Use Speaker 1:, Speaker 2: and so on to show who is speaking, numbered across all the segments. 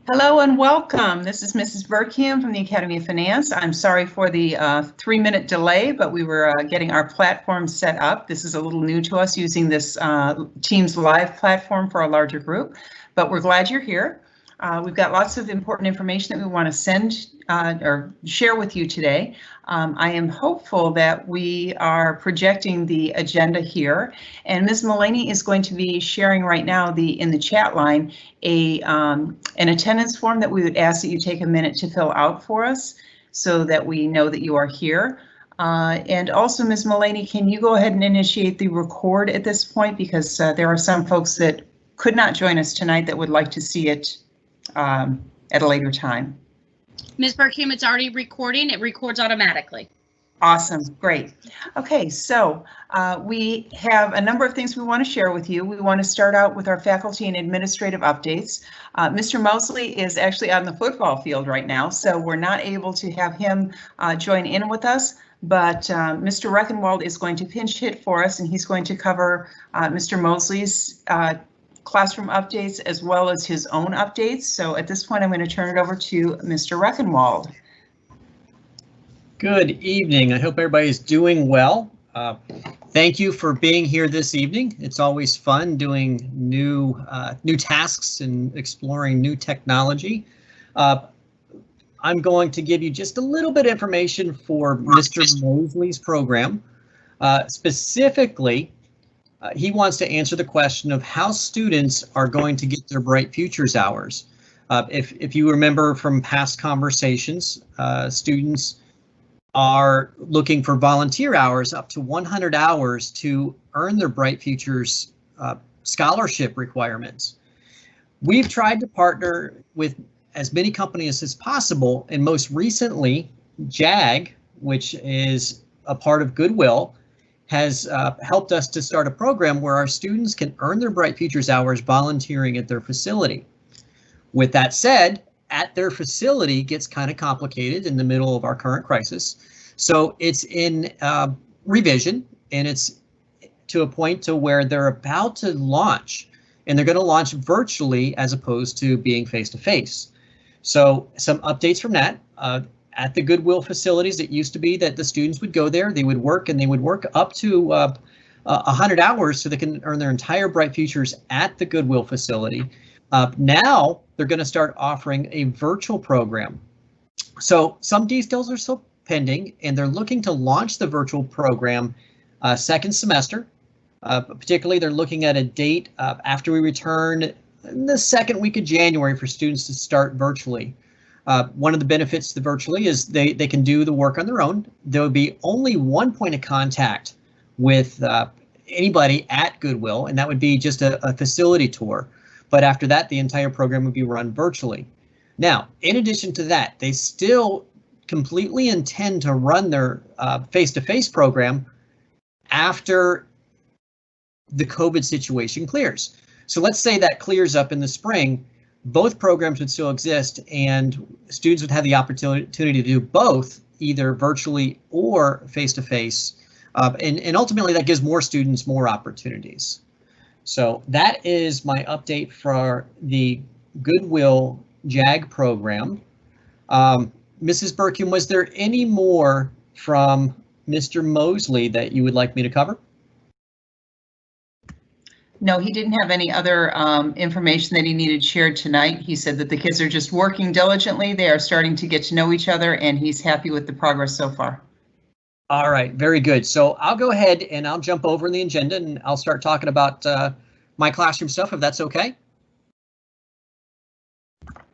Speaker 1: Hello and welcome. This is Mrs. Burkham from the Academy of Finance. I'm sorry for the 3-minute delay, but we were getting our platform set up. This is a little new to us using this Teams Live platform for a larger group, but we're glad you're here. We've got lots of important information that we want to send or share with you today. I am hopeful that we are projecting the agenda here, and Ms. Mullaney is going to be sharing right now in the chat line an attendance form that we would ask that you take a minute to fill out for us so that we know that you are here. And also, Ms. Mullaney, can you go ahead and initiate the record at this point, because there are some folks that could not join us tonight that would like to see it at a later time.
Speaker 2: Ms. Burkham, it's already recording. It records automatically.
Speaker 1: Awesome, great. Okay, so we have a number of things we want to share with you. We want to start out with our faculty and administrative updates. Mr. Mosley is actually on the football field right now, so we're not able to have him join in with us, but Mr. Reckenwald is going to pinch hit for us, and he's going to cover Mr. Mosley's classroom updates as well as his own updates. So at this point, I'm going to turn it over to Mr. Reckenwald.
Speaker 3: Good evening. I hope everybody's doing well. Thank you for being here this evening. It's always fun doing new tasks and exploring new technology. I'm going to give you just a little bit of information for Mr. Mosley's program. Specifically, he wants to answer the question of how students are going to get their Bright Futures hours. If you remember from past conversations, students are looking for volunteer hours up to 100 hours to earn their Bright Futures scholarship requirements. We've tried to partner with as many companies as possible, and most recently, JAG, which is a part of Goodwill, has helped us to start a program where our students can earn their Bright Futures hours volunteering at their facility. With that said, at their facility gets kind of complicated in the middle of our current crisis. So it's in revision, and it's to a point to where they're about to launch, and they're going to launch virtually as opposed to being face-to-face. So some updates from that. At the Goodwill facilities, it used to be that the students would go there, they would work, and they would work up to 100 hours so they can earn their entire Bright Futures at the Goodwill facility. Now they're going to start offering a virtual program. So some details are still pending, and they're looking to launch the virtual program second semester. Particularly, they're looking at a date after we return in the second week of January for students to start virtually. One of the benefits to virtually is they can do the work on their own. There will be only one point of contact with anybody at Goodwill, and that would be just a facility tour. But after that, the entire program would be run virtually. Now, in addition to that, they still completely intend to run their face-to-face program after the COVID situation clears. So let's say that clears up in the spring. Both programs would still exist, and students would have the opportunity to do both, either virtually or face-to-face, and ultimately that gives more students more opportunities. So that is my update for the Goodwill JAG program. Mrs. Burkham, was there any more from Mr. Mosley that you would like me to cover?
Speaker 1: No, he didn't have any other information that he needed shared tonight. He said that the kids are just working diligently. They are starting to get to know each other, and he's happy with the progress so far.
Speaker 3: All right, very good. So I'll go ahead and I'll jump over in the agenda, and I'll start talking about my classroom stuff, if that's okay.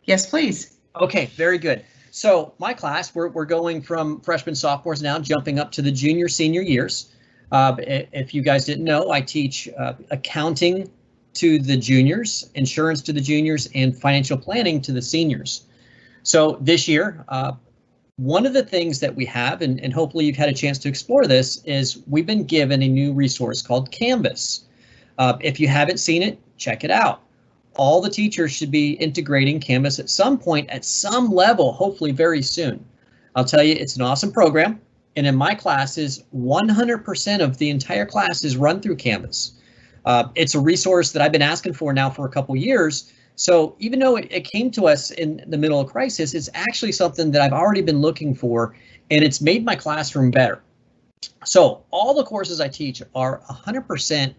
Speaker 1: Yes, please.
Speaker 3: Okay, very good. So my class, we're going from freshmen, sophomores now, jumping up to the junior, senior years. If you guys didn't know, I teach accounting to the juniors, insurance to the juniors, and financial planning to the seniors. So this year, one of the things that we have, and hopefully you've had a chance to explore this, is we've been given a new resource called Canvas. If you haven't seen it, check it out. All the teachers should be integrating Canvas at some point, at some level, hopefully very soon. I'll tell you, it's an awesome program. And in my classes, 100% of the entire class is run through Canvas. It's a resource that I've been asking for now for a couple years So even though it came to us in the middle of crisis, it's actually something that I've already been looking for, and it's made my classroom better. So all the courses I teach are 100%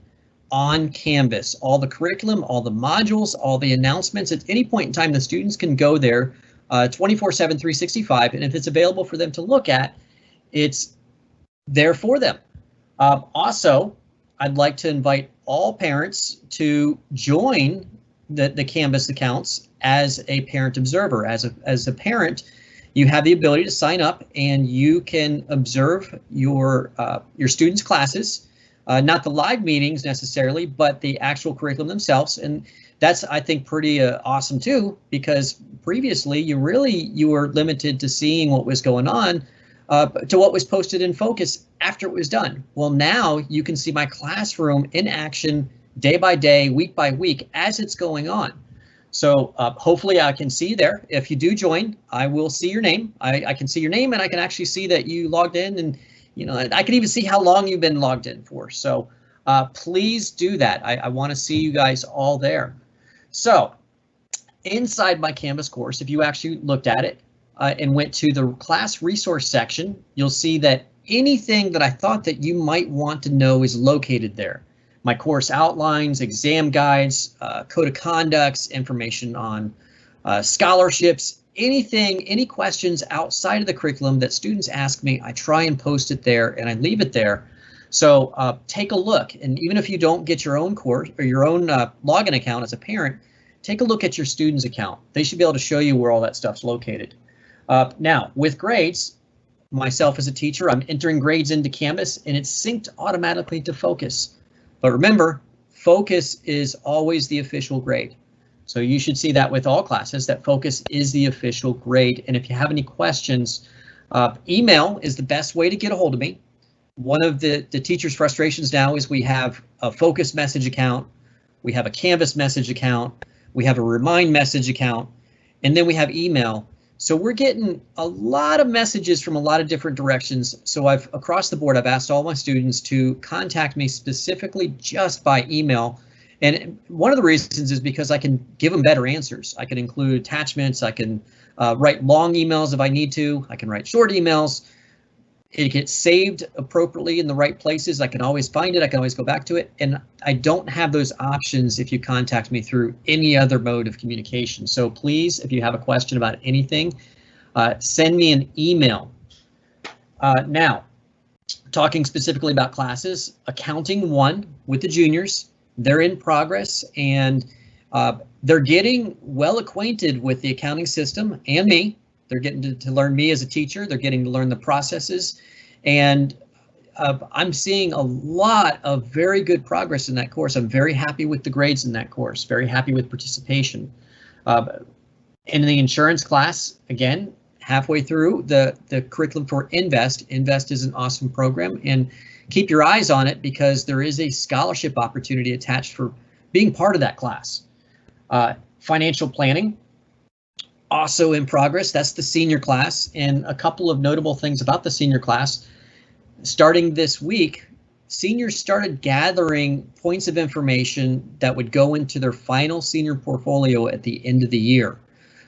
Speaker 3: on Canvas. All the curriculum, all the modules, all the announcements. At any point in time, the students can go there 24/7, 365, and if it's available for them to look at, it's there for them. Also, I'd like to invite all parents to join the Canvas accounts as a parent observer. As a parent, you have the ability to sign up and you can observe your students' classes, not the live meetings necessarily, but the actual curriculum themselves. And that's, I think, pretty awesome too, because previously you were limited to seeing what was going on to what was posted in Focus after it was done. Well, now you can see my classroom in action day by day, week by week as it's going on. So hopefully I can see you there. If you do join, I will see your name. I can see your name and I can actually see that you logged in, and I can even see how long you've been logged in for. So please do that. I want to see you guys all there. So inside my Canvas course, if you actually looked at it and went to the class resource section, you'll see that anything that I thought that you might want to know is located there. My course outlines, exam guides, code of conducts, information on scholarships, any questions outside of the curriculum that students ask me, I try and post it there and I leave it there. So take a look, and even if you don't get your own course or your own login account as a parent, take a look at your student's account. They should be able to show you where all that stuff's located. Now, with grades, myself as a teacher, I'm entering grades into Canvas and it's synced automatically to Focus. But remember, Focus is always the official grade. So you should see that with all classes, that Focus is the official grade. And if you have any questions, email is the best way to get a hold of me. One of the teachers' frustrations now is we have a Focus message account, we have a Canvas message account, we have a Remind message account, and then we have email. So we're getting a lot of messages from a lot of different directions. So across the board, I've asked all my students to contact me specifically just by email. And one of the reasons is because I can give them better answers. I can include attachments. I can write long emails if I need to. I can write short emails. It gets saved appropriately in the right places. I can always find it. I can always go back to it. And I don't have those options if you contact me through any other mode of communication. So please, if you have a question about anything, send me an email. Now, talking specifically about classes, Accounting 1 with the juniors, they're in progress and they're getting well acquainted with the accounting system and me. They're getting to learn me as a teacher. They're getting to learn the processes, and I'm seeing a lot of very good progress in that course. I'm very happy with the grades in that course, very happy with participation. In the insurance class, again, halfway through the curriculum for Invest. Invest is an awesome program, and keep your eyes on it because there is a scholarship opportunity attached for being part of that class. Financial planning, also in progress. That's the senior class, and a couple of notable things about the senior class. Starting this week, seniors started gathering points of information that would go into their final senior portfolio at the end of the year.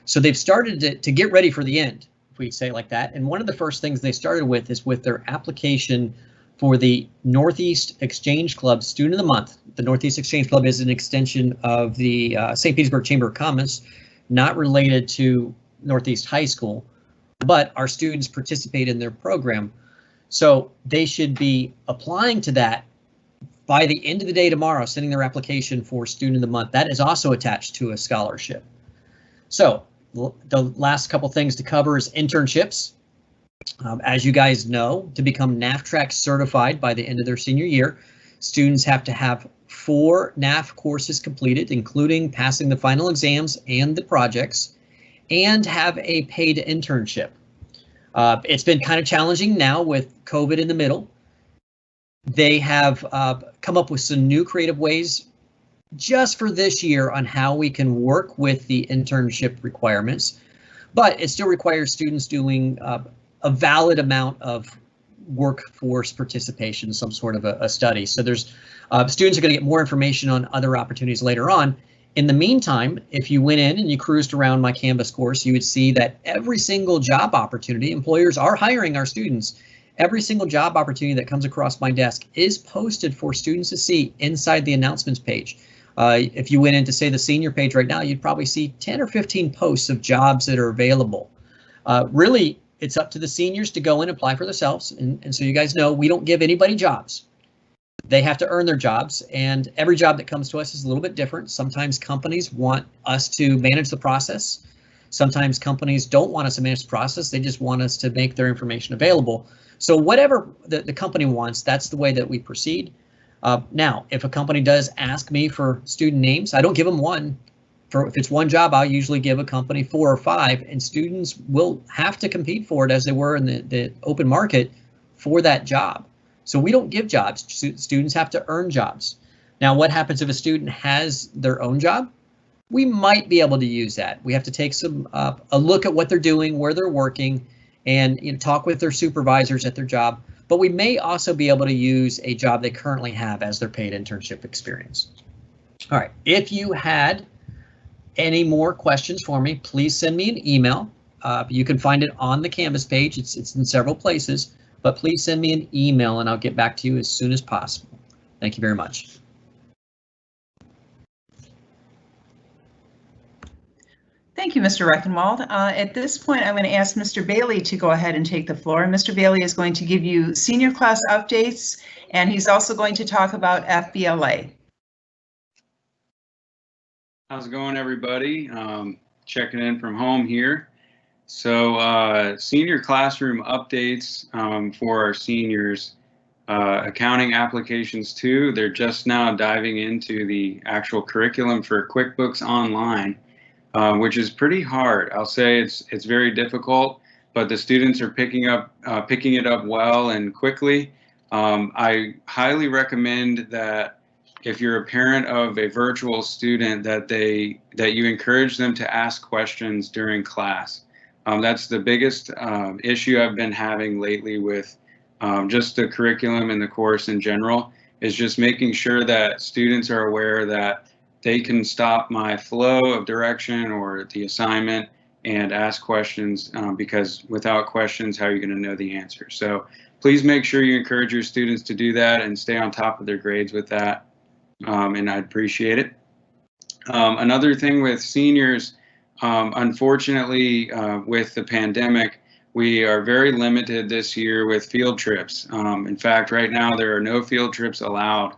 Speaker 3: So they've started to get ready for the end, if we say it like that. And one of the first things they started with is with their application for the Northeast Exchange Club Student of the Month. The Northeast Exchange Club is an extension of the St. Petersburg Chamber of Commerce, not related to Northeast High School, but our students participate in their program. So they should be applying to that by the end of the day tomorrow, sending their application for Student of the Month. That is also attached to a scholarship. So the last couple things to cover is internships. As you guys know, to become NAFTRAC certified by the end of their senior year, students have to have 4 NAF courses completed, including passing the final exams and the projects, and have a paid internship. It's been kind of challenging now with COVID in the middle. They have come up with some new creative ways just for this year on how we can work with the internship requirements, but it still requires students doing a valid amount of workforce participation, some sort of a study. So there's students are going to get more information on other opportunities later on. In the meantime, if you went in and you cruised around my Canvas course, you would see that every single job opportunity, employers are hiring our students. Every single job opportunity that comes across my desk is posted for students to see inside the announcements page. If you went into, say, the senior page right now, you'd probably see 10 or 15 posts of jobs that are available. Really, it's up to the seniors to go in and apply for themselves. And so you guys know, we don't give anybody jobs. They have to earn their jobs, and every job that comes to us is a little bit different. Sometimes companies want us to manage the process. Sometimes companies don't want us to manage the process. They just want us to make their information available. So whatever the company wants, that's the way that we proceed. Now, if a company does ask me for student names, I don't give them one. If it's one job, I'll usually give a company 4 or 5, and students will have to compete for it as they were in the open market for that job. So we don't give jobs. Students have to earn jobs. Now, what happens if a student has their own job? We might be able to use that. We have to take a look at what they're doing, where they're working, and talk with their supervisors at their job. But we may also be able to use a job they currently have as their paid internship experience. All right, if you had any more questions for me, please send me an email. You can find it on the Canvas page. It's in several places, but please send me an email and I'll get back to you as soon as possible. Thank you very much.
Speaker 1: Thank you, Mr. Reichenwald. At this point, I'm going to ask Mr. Bailey to go ahead and take the floor. Mr. Bailey is going to give you senior class updates, and he's also going to talk about FBLA.
Speaker 4: How's it going, everybody? Checking in from home here. So senior classroom updates for our seniors. Accounting applications 2, they're just now diving into the actual curriculum for QuickBooks Online, which is pretty hard. I'll say it's very difficult, but the students are picking it up well and quickly. I highly recommend that if you're a parent of a virtual student, that you encourage them to ask questions during class. That's the biggest issue I've been having lately with just the curriculum and the course in general, is just making sure that students are aware that they can stop my flow of direction or the assignment and ask questions, because without questions, how are you going to know the answer? So please make sure you encourage your students to do that and stay on top of their grades with that, and I'd appreciate it. Another thing with seniors, unfortunately, with the pandemic, we are very limited this year with field trips. In fact, right now there are no field trips allowed,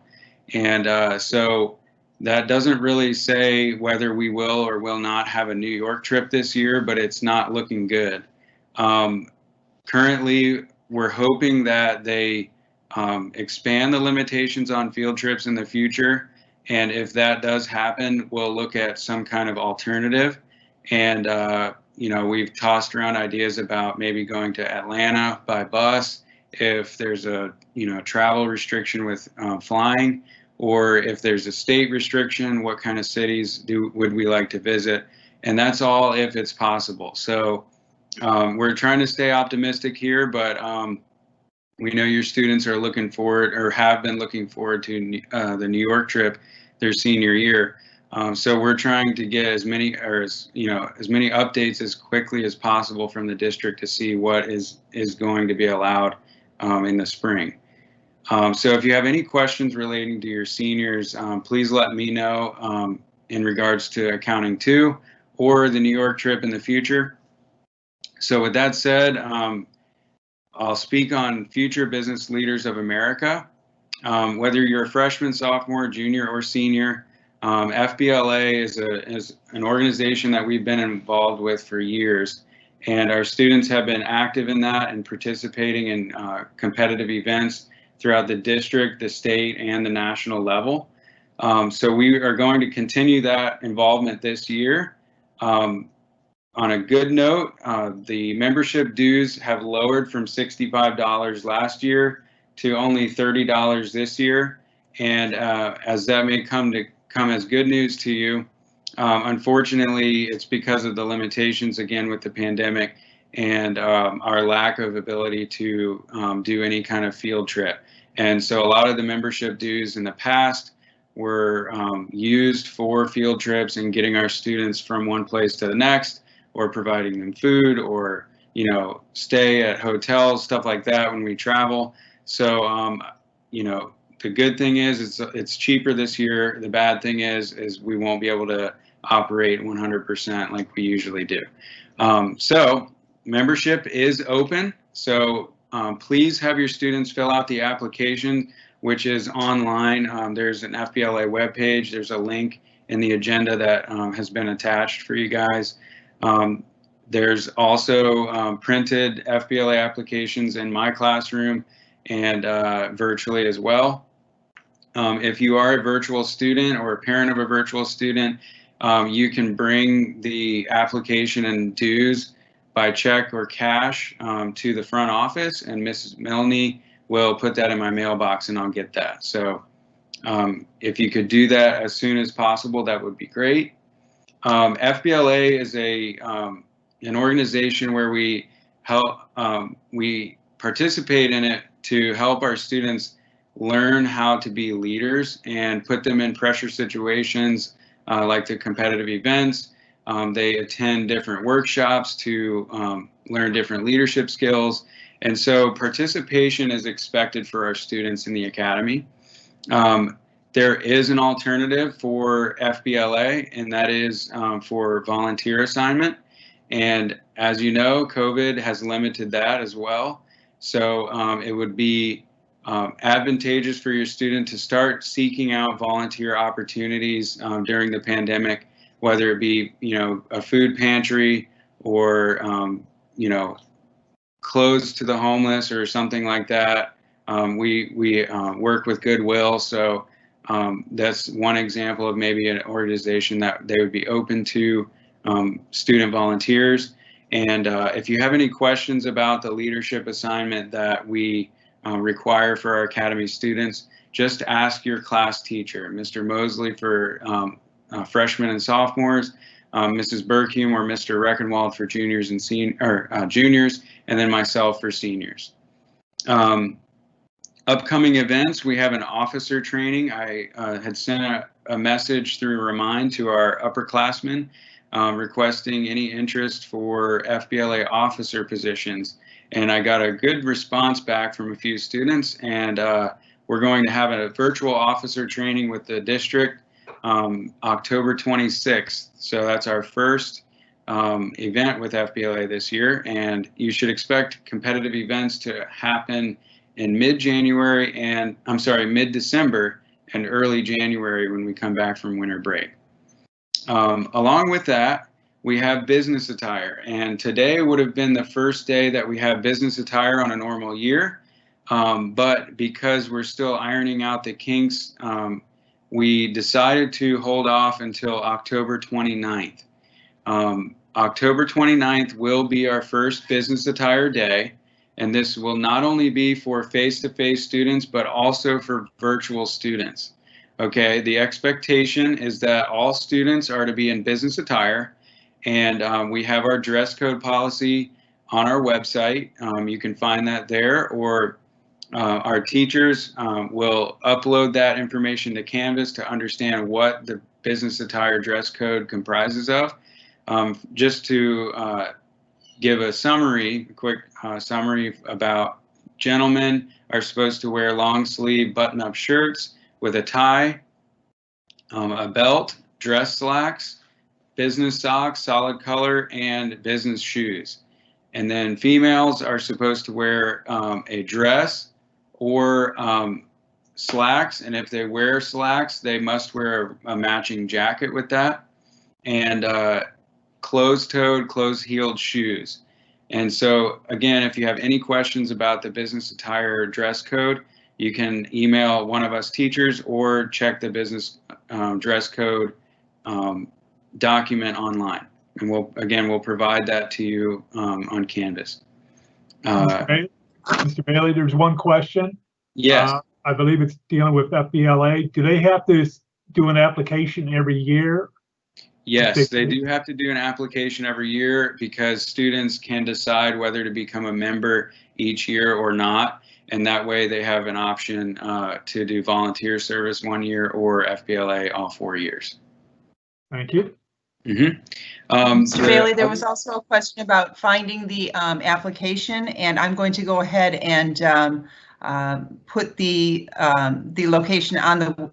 Speaker 4: and so that doesn't really say whether we will or will not have a New York trip this year, but it's not looking good. Currently, we're hoping that they expand the limitations on field trips in the future. And if that does happen, we'll look at some kind of alternative. And, we've tossed around ideas about maybe going to Atlanta by bus if there's a, travel restriction with flying, or if there's a state restriction, what kind of cities would we like to visit? And that's all if it's possible. So we're trying to stay optimistic here, but we know your students are looking forward, or have been looking forward to the New York trip their senior year. So we're trying to get as many updates as quickly as possible from the district to see what is going to be allowed in the spring. So if you have any questions relating to your seniors, please let me know in regards to Accounting 2 or the New York trip in the future. So with that said, I'll speak on Future Business Leaders of America. Whether you're a freshman, sophomore, junior, or senior, FBLA is an organization that we've been involved with for years, and our students have been active in that and participating in competitive events throughout the district, the state, and the national level. So we are going to continue that involvement this year. On a good note, the membership dues have lowered from $65 last year to only $30 this year. And as that may come as good news to you, unfortunately, it's because of the limitations, again, with the pandemic and our lack of ability to do any kind of field trip. And so a lot of the membership dues in the past were used for field trips and getting our students from one place to the next, or providing them food, or stay at hotels, stuff like that when we travel. So the good thing is it's cheaper this year. The bad thing is we won't be able to operate 100% like we usually do. So membership is open. So please have your students fill out the application, which is online. There's an FBLA webpage. There's a link in the agenda that has been attached for you guys. There's also printed FBLA applications in my classroom and virtually as well. If you are a virtual student or a parent of a virtual student, you can bring the application and dues by check or cash to the front office, and Mrs. Milne will put that in my mailbox and I'll get that. So if you could do that as soon as possible, that would be great. FBLA is an organization where we participate in it to help our students learn how to be leaders and put them in pressure situations like the competitive events. They attend different workshops to learn different leadership skills. And so participation is expected for our students in the academy. There is an alternative for FBLA, and that is for volunteer assignment. And as you know, COVID has limited that as well. So it would be advantageous for your student to start seeking out volunteer opportunities during the pandemic, whether it be, a food pantry or, clothes to the homeless or something like that. We work with Goodwill, so that's one example of maybe an organization that they would be open to student volunteers. And if you have any questions about the leadership assignment that we require for our academy students, just ask your class teacher, Mr. Mosley for freshmen and sophomores, Mrs. Berkhume or Mr. Reckenwald for juniors and juniors, and then myself for seniors. Upcoming events, we have an officer training. I had sent a message through Remind to our upperclassmen requesting any interest for FBLA officer positions. And I got a good response back from a few students, and we're going to have a virtual officer training with the district October 26th. So that's our first event with FBLA this year, and you should expect competitive events to happen in mid-January and mid-December and early January when we come back from winter break. Along with that, we have business attire, and today would have been the first day that we have business attire on a normal year, but because we're still ironing out the kinks, we decided to hold off until October 29th. October 29th will be our first business attire day, and this will not only be for face-to-face students, but also for virtual students. Okay, the expectation is that all students are to be in business attire, and we have our dress code policy on our website. You can find that there, or our teachers will upload that information to Canvas to understand what the business attire dress code comprises of. Just to give a quick summary about, gentlemen are supposed to wear long sleeve button-up shirts with a tie, a belt, dress slacks, business socks, solid color, and business shoes. And then females are supposed to wear a dress or slacks, and if they wear slacks, they must wear a matching jacket with that, and closed-toed, closed-heeled shoes. And so, again, if you have any questions about the business attire dress code, you can email one of us teachers or check the business dress code document online. And we'll provide that to you on Canvas.
Speaker 5: Mr. Bailey, there's one question.
Speaker 4: Yes.
Speaker 5: I believe it's dealing with FBLA. Do they have to do an application every year?
Speaker 4: Yes, they do have to do an application every year because students can decide whether to become a member each year or not. and that way they have an option to do volunteer service 1 year or FBLA all 4 years.
Speaker 5: Thank you.
Speaker 1: Mr. Bailey, there was also a question about finding the application, and I'm going to go ahead and put the location on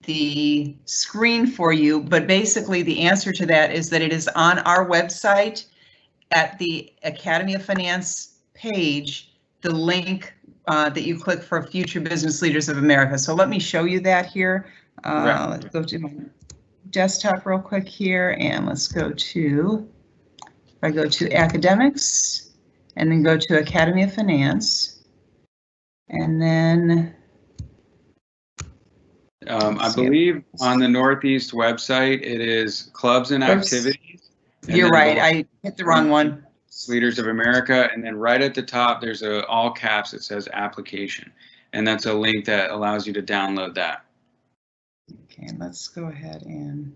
Speaker 1: the screen for you. But basically, the answer to that is that it is on our website at the Academy of Finance page, the link that you click for Future Business Leaders of America. So let me show you that here. Let's go to my desktop real quick here, and let's go to, if I go to academics and then go to Academy of Finance, and then
Speaker 4: I believe on the Northeast website it is clubs and activities.
Speaker 1: You're right, I hit the wrong one.
Speaker 4: Leaders of America, and then right at the top there's a all caps that says application, and that's a link that allows you to download that.
Speaker 1: Okay, let's go ahead and.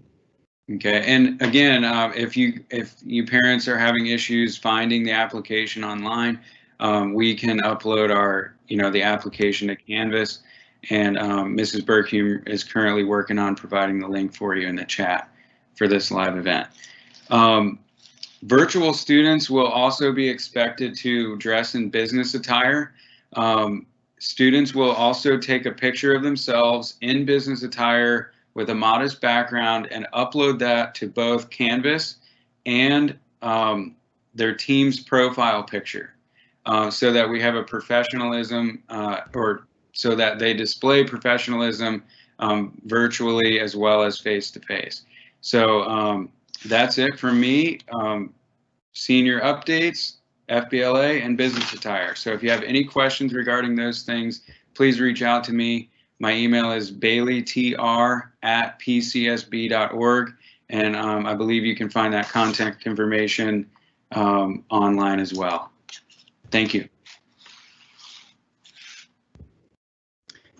Speaker 4: Okay, and again, if you parents are having issues finding the application online, we can upload our the application to Canvas, and Mrs. Berkhume is currently working on providing the link for you in the chat for this live event. Virtual students will also be expected to dress in business attire. Students will also take a picture of themselves in business attire with a modest background and upload that to both Canvas and their team's profile picture, so that we have a professionalism, or so that they display professionalism virtually as well as face-to-face. So that's it for me. Senior updates, FBLA, and business attire. So if you have any questions regarding those things, please reach out to me. My email is baileytr@pcsb.org, and I believe you can find that contact information online as well. Thank you.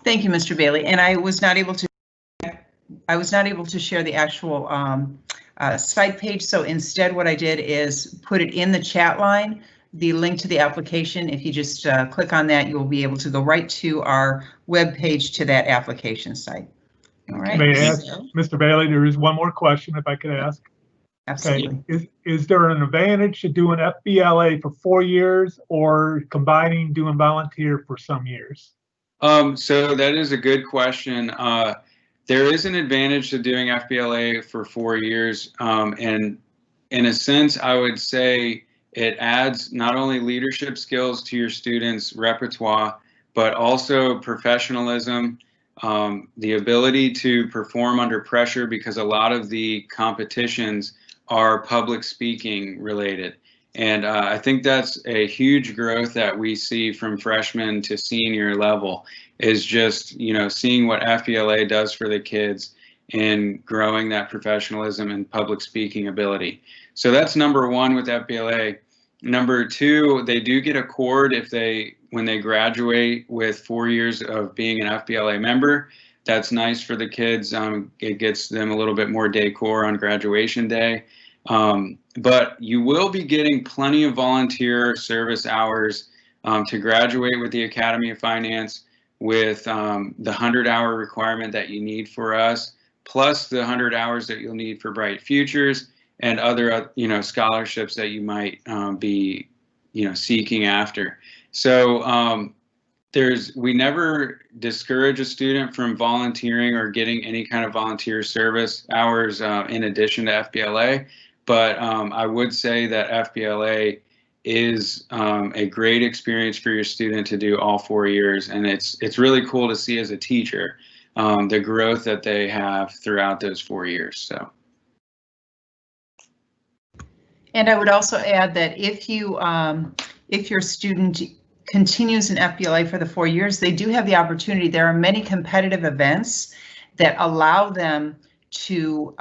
Speaker 1: Thank you, Mr. Bailey. And I was not able to share the actual site page. So instead, what I did is put it in the chat line, the link to the application. If you just click on that, you will be able to go right to our web page to that application site. All right.
Speaker 5: May I ask, Mr. Bailey, there is one more question if I could ask.
Speaker 1: Absolutely.
Speaker 5: Okay. Is there an advantage to doing FBLA for 4 years or combining doing volunteer for some years?
Speaker 4: So that is a good question. There is an advantage to doing FBLA for 4 years, and in a sense, I would say it adds not only leadership skills to your students' repertoire, but also professionalism, the ability to perform under pressure, because a lot of the competitions are public speaking related. And I think that's a huge growth that we see from freshman to senior level, is just, seeing what FBLA does for the kids and growing that professionalism and public speaking ability. So that's number one with FBLA. Number two, they do get a cord when they graduate with 4 years of being an FBLA member. That's nice for the kids. It gets them a little bit more decor on graduation day. But you will be getting plenty of volunteer service hours to graduate with the Academy of Finance, with the 100-hour requirement that you need for us, plus the 100 hours that you'll need for Bright Futures and other scholarships that you might be seeking after. So we never discourage a student from volunteering or getting any kind of volunteer service hours in addition to FBLA. But I would say that FBLA is a great experience for your student to do all 4 years, and it's really cool to see as a teacher the growth that they have throughout those 4 years. So.
Speaker 1: And I would also add that if your student continues in FBLA for the 4 years, they do have the opportunity. There are many competitive events that allow them to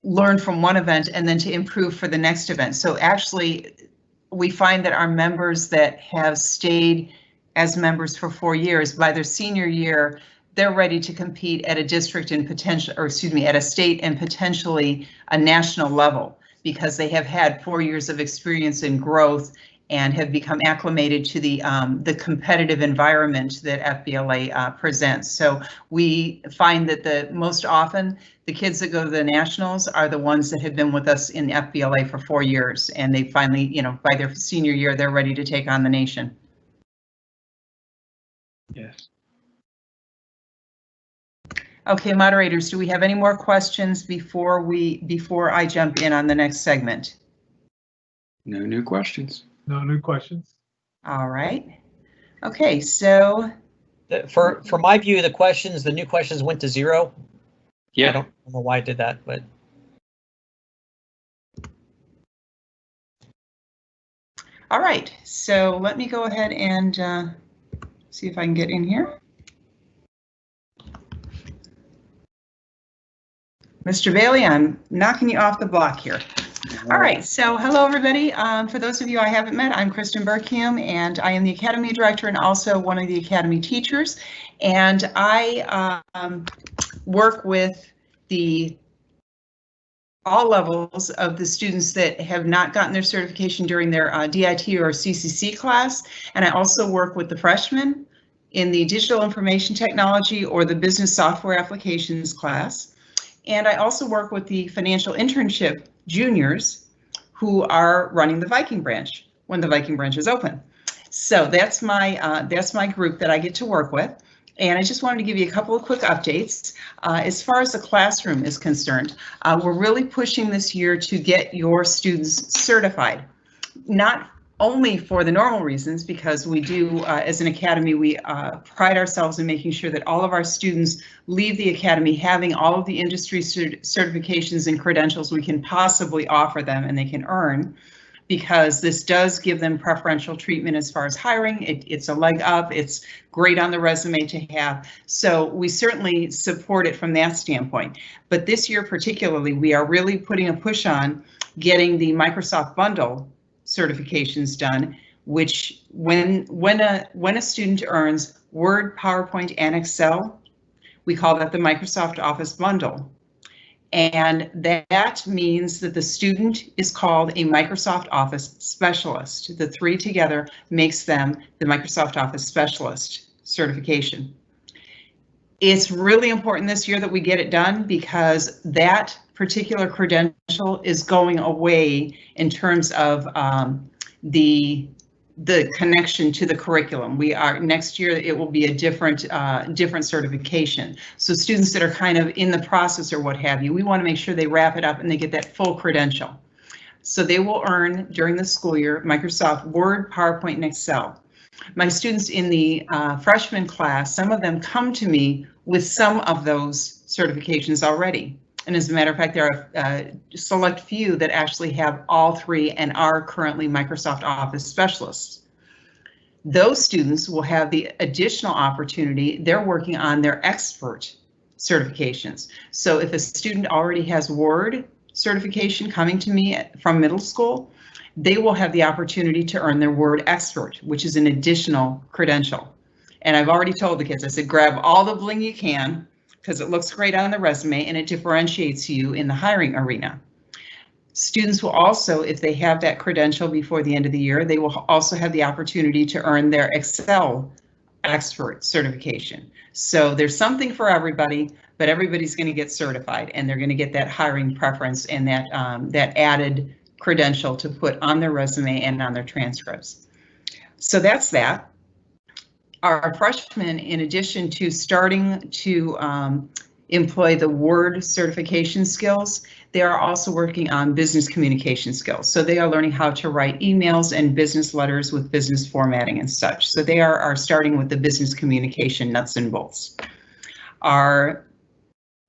Speaker 1: learn from one event and then to improve for the next event. So actually, we find that our members that have stayed as members for 4 years, by their senior year, they're ready to compete at a district and at a state and potentially a national level, because they have had 4 years of experience and growth and have become acclimated to the competitive environment that FBLA presents. So we find that most often the kids that go to the nationals are the ones that have been with us in FBLA for 4 years, and they finally, you know, by their senior year, they're ready to take on the nation.
Speaker 4: Yes.
Speaker 1: Okay, moderators, do we have any more questions before I jump in on the next segment?
Speaker 4: No new questions.
Speaker 5: No new questions.
Speaker 1: All right. Okay, so
Speaker 3: For my view, the new questions went to 0.
Speaker 4: Yeah.
Speaker 3: I don't know why I did that, but.
Speaker 1: all right, so let me go ahead and see if I can get in here. Mr. Bailey, I'm knocking you off the block here. All right, so hello everybody. For those of you I haven't met, I'm Kristen Berkham, and I am the Academy Director and also one of the Academy teachers. And I work with all levels of the students that have not gotten their certification during their DIT or CCC class. And I also work with the freshmen in the digital information technology or the business software applications class. And I also work with the financial internship juniors who are running the Viking branch when the Viking branch is open. So that's my group that I get to work with. And I just wanted to give you a couple of quick updates. As far as the classroom is concerned, we're really pushing this year to get your students certified, not only for the normal reasons, because we do, as an academy, we pride ourselves in making sure that all of our students leave the academy having all of the industry certifications and credentials we can possibly offer them and they can earn, because this does give them preferential treatment as far as hiring. It's a leg up. It's great on the resume to have. So we certainly support it from that standpoint. But this year particularly, we are really putting a push on getting the Microsoft Bundle certifications done, which when a student earns Word, PowerPoint, and Excel, we call that the Microsoft Office Bundle. And that means that the student is called a Microsoft Office Specialist. The three together makes them the Microsoft Office Specialist certification. It's really important this year that we get it done because that particular credential is going away in terms of the connection to the curriculum. Next year it will be a different certification. So students that are kind of in the process or what have you, we want to make sure they wrap it up and they get that full credential. So they will earn during the school year Microsoft Word, PowerPoint, and Excel. My students in the freshman class, some of them come to me with some of those certifications already. And as a matter of fact, there are a select few that actually have all three and are currently Microsoft Office specialists. Those students will have the additional opportunity. They're working on their expert certifications. So if a student already has Word certification coming to me from middle school, they will have the opportunity to earn their Word expert, which is an additional credential. And I've already told the kids, I said, grab all the bling you can, because it looks great on the resume and it differentiates you in the hiring arena. Students will also, if they have that credential before the end of the year, they will also have the opportunity to earn their Excel expert certification. So there's something for everybody, but everybody's going to get certified and they're going to get that hiring preference and that that added credential to put on their resume and on their transcripts. So that's that. Our freshmen, in addition to starting to employ the Word certification skills, they are also working on business communication skills. So they are learning how to write emails and business letters with business formatting and such. So they are starting with the business communication nuts and bolts. Our,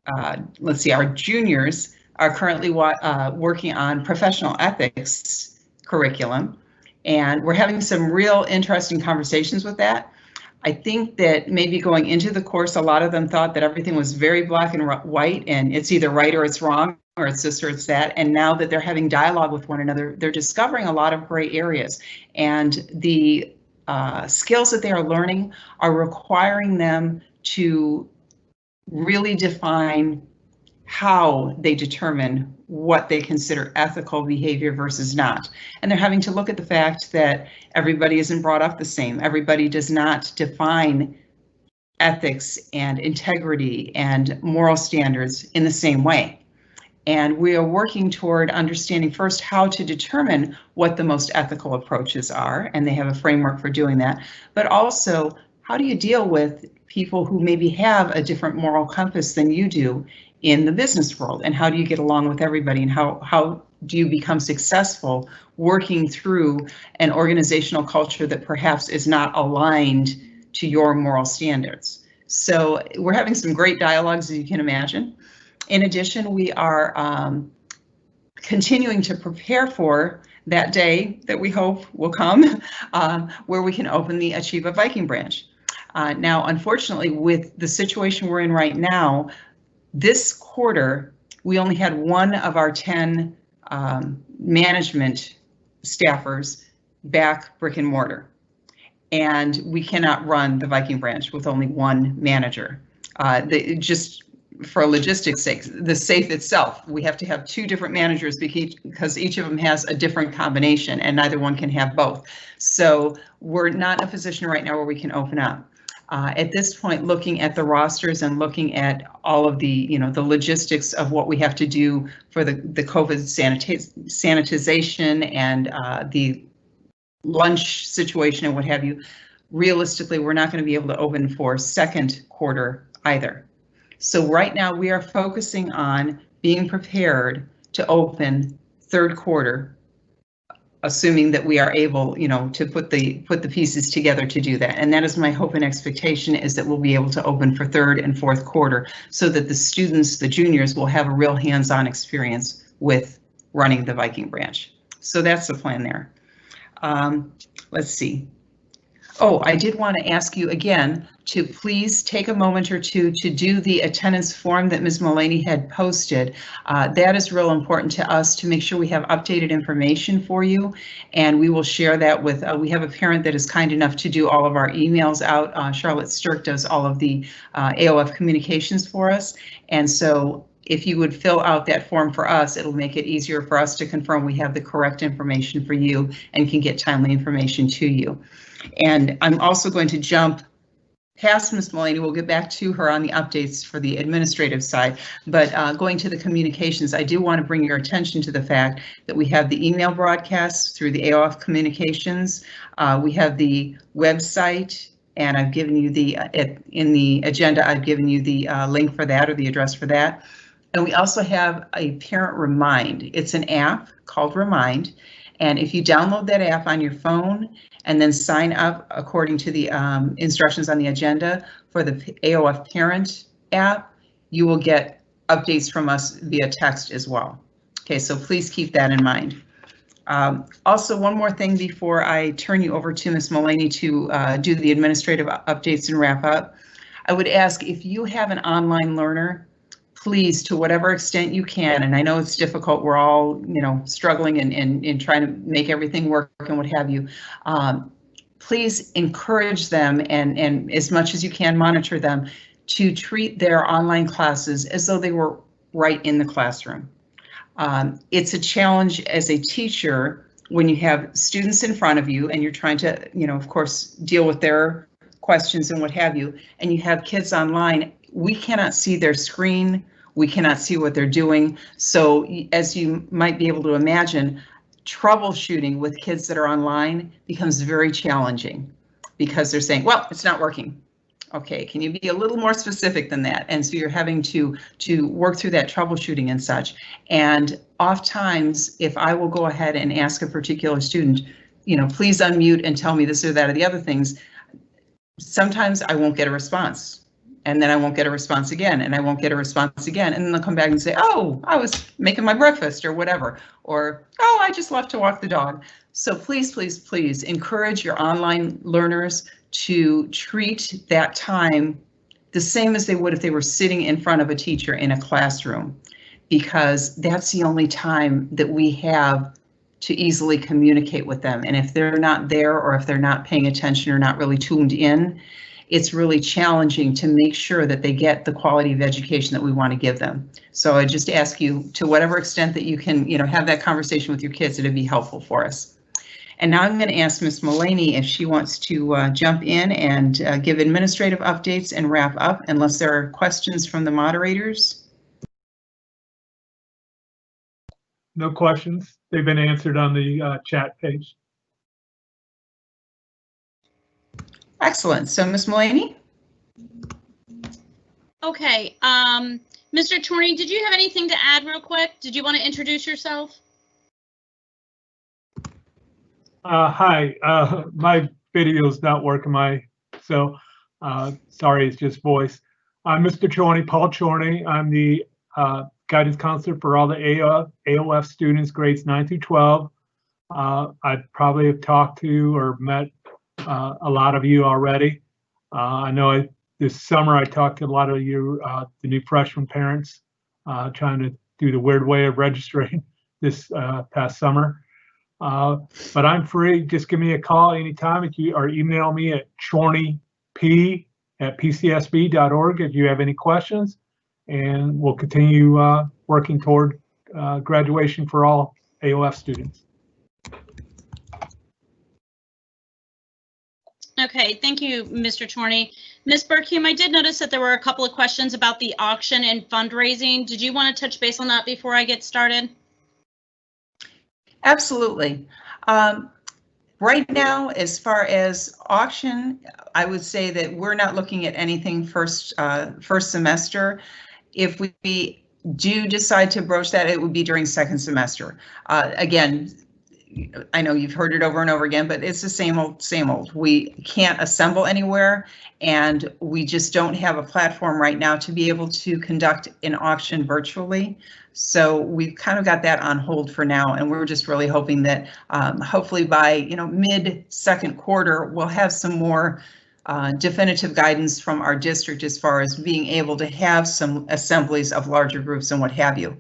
Speaker 1: our juniors are currently working on professional ethics curriculum, and we're having some real interesting conversations with that. I think that maybe going into the course, a lot of them thought that everything was very black and white and it's either right or it's wrong or it's this or it's that. And now that they're having dialogue with one another, they're discovering a lot of gray areas. And the skills that they are learning are requiring them to really define how they determine what they consider ethical behavior versus not. And they're having to look at the fact that everybody isn't brought up the same. Everybody does not define ethics and integrity and moral standards in the same way. And we are working toward understanding first how to determine what the most ethical approaches are, and they have a framework for doing that, but also how do you deal with people who maybe have a different moral compass than you do in the business world, and how do you get along with everybody, and how do you become successful working through an organizational culture that perhaps is not aligned to your moral standards. So we're having some great dialogues, as you can imagine. In addition, we are continuing to prepare for that day that we hope will come, where we can open the Achieva Viking branch. Now, unfortunately, with the situation we're in right now, this quarter, we only had one of our 10 management staffers back brick and mortar. And we cannot run the Viking branch with only one manager. Just for logistics sake, the SAFE itself, we have to have 2 different managers because each of them has a different combination and neither one can have both. So we're not in a position right now where we can open up. At this point, looking at the rosters and looking at all of the, the logistics of what we have to do for the COVID sanitization and the lunch situation and what have you, realistically, we're not going to be able to open for second quarter either. So right now we are focusing on being prepared to open third quarter, assuming that we are able, to put the pieces together to do that. And that is my hope and expectation, is that we'll be able to open for third and fourth quarter so that the students, the juniors, will have a real hands-on experience with running the Viking branch. So that's the plan there. Let's see. Oh, I did want to ask you again to please take a moment or two to do the attendance form that Ms. Mullaney had posted. That is real important to us to make sure we have updated information for you, and we will share that with, we have a parent that is kind enough to do all of our emails out. Charlotte Stirk does all of the AOF communications for us, and so if you would fill out that form for us, it'll make it easier for us to confirm we have the correct information for you and can get timely information to you. And I'm also going to jump past Ms. Mullaney. We'll get back to her on the updates for the administrative side, but going to the communications, I do want to bring your attention to the fact that we have the email broadcasts through the AOF communications. We have the website, and I've given you the, in the agenda, I've given you the link for that, or the address for that. And we also have a parent remind. It's an app called Remind. And if you download that app on your phone and then sign up according to the instructions on the agenda for the AOF parent app, you will get updates from us via text as well. Okay, so please keep that in mind. Also, one more thing before I turn you over to Ms. Mullaney to do the administrative updates and wrap up. I would ask, if you have an online learner, please, to whatever extent you can, and I know it's difficult, we're all, struggling and trying to make everything work and what have you, please encourage them and as much as you can monitor them to treat their online classes as though they were right in the classroom. It's a challenge as a teacher when you have students in front of you and you're trying to, of course, deal with their questions and what have you, and you have kids online. We cannot see their screen, we cannot see what they're doing. So as you might be able to imagine, troubleshooting with kids that are online becomes very challenging because they're saying, well, it's not working. Okay, can you be a little more specific than that? And so you're having to work through that troubleshooting and such. And oftentimes, if I will go ahead and ask a particular student, please unmute and tell me this or that or the other things, sometimes I won't get a response. And then I won't get a response again, and I won't get a response again. And then they'll come back and say, oh, I was making my breakfast or whatever, or, oh, I just left to walk the dog. So please, please, please encourage your online learners to treat that time the same as they would if they were sitting in front of a teacher in a classroom, because that's the only time that we have to easily communicate with them. And if they're not there, or if they're not paying attention or not really tuned in, it's really challenging to make sure that they get the quality of education that we want to give them. So I just ask you, to whatever extent that you can, have that conversation with your kids, it'd be helpful for us. And now I'm going to ask Ms. Mullaney if she wants to jump in and give administrative updates and wrap up, unless there are questions from the moderators.
Speaker 5: No questions. They've been answered on the chat page.
Speaker 1: Excellent. So Ms. Mullaney?
Speaker 2: Okay, Mr. Torney, did you have anything to add real quick? Did you want to introduce yourself?
Speaker 5: Hi, my video's not working, sorry, it's just voice. I'm Mr. Chorney, Paul Chorney. I'm the guidance counselor for all the AOF students, grades 9 through 12. I probably have talked to or met a lot of you already. I know this summer I talked to a lot of you, the new freshman parents, trying to do the weird way of registering this past summer. But I'm free. Just give me a call anytime or email me at chorneyp@pcsb.org if you have any questions, and we'll continue working toward graduation for all AOF students.
Speaker 2: Okay, thank you, Mr. Chorney. Ms. Burkhume, I did notice that there were a couple of questions about the auction and fundraising. Did you want to touch base on that before I get started?
Speaker 1: Absolutely. Right now, as far as auction, I would say that we're not looking at anything first semester. If we do decide to broach that, it would be during second semester. Again, I know you've heard it over and over again, but it's the same old, same old. We can't assemble anywhere, and we just don't have a platform right now to be able to conduct an auction virtually. So we've kind of got that on hold for now, and we're just really hoping that hopefully by mid second quarter we'll have some more definitive guidance from our district as far as being able to have some assemblies of larger groups and what have you.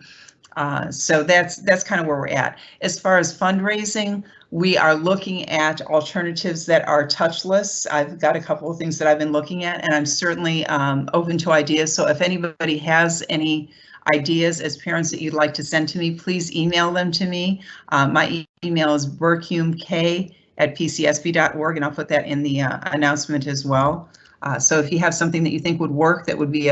Speaker 1: So that's kind of where we're at. As far as fundraising, we are looking at alternatives that are touchless. I've got a couple of things that I've been looking at, and I'm certainly open to ideas. So if anybody has any ideas as parents that you'd like to send to me, please email them to me. My email is burkhumek@pcsb.org, and I'll put that in the announcement as well. So if you have something that you think would work, that would be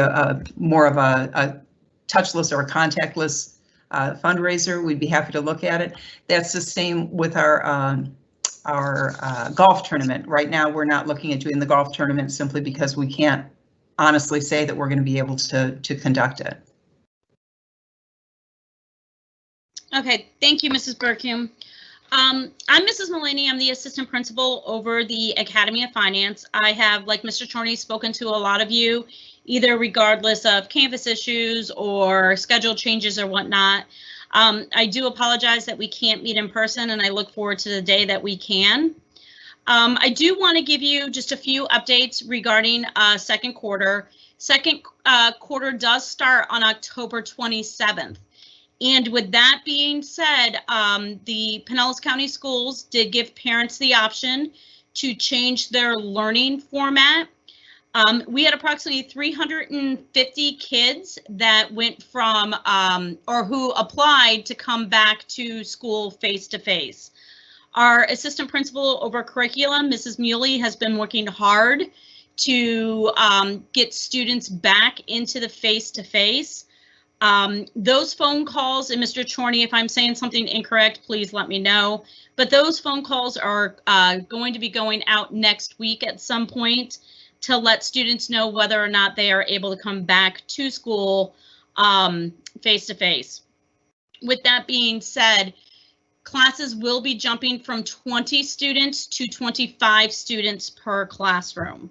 Speaker 1: more of a touchless or a contactless fundraiser, we'd be happy to look at it. That's the same with our golf tournament. Right now, we're not looking at doing the golf tournament simply because we can't honestly say that we're going to be able to conduct it.
Speaker 2: Okay, thank you, Mrs. Burkhume. I'm Mrs. Mullaney. I'm the assistant principal over the Academy of Finance. I have, like Mr. Chorney, spoken to a lot of you, either regardless of campus issues or schedule changes or whatnot. I do apologize that we can't meet in person, and I look forward to the day that we can. I do want to give you just a few updates regarding second quarter. Second quarter does start on October 27th. And with that being said, the Pinellas County Schools did give parents the option to change their learning format. We had approximately 350 kids that went from or who applied to come back to school face-to-face. Our assistant principal over curriculum, Mrs. Muley, has been working hard to get students back into the face-to-face. Those phone calls, and Mr. Chorney, if I'm saying something incorrect, please let me know. But those phone calls are going to be going out next week at some point to let students know whether or not they are able to come back to school face-to-face. With that being said, classes will be jumping from 20 students to 25 students per classroom.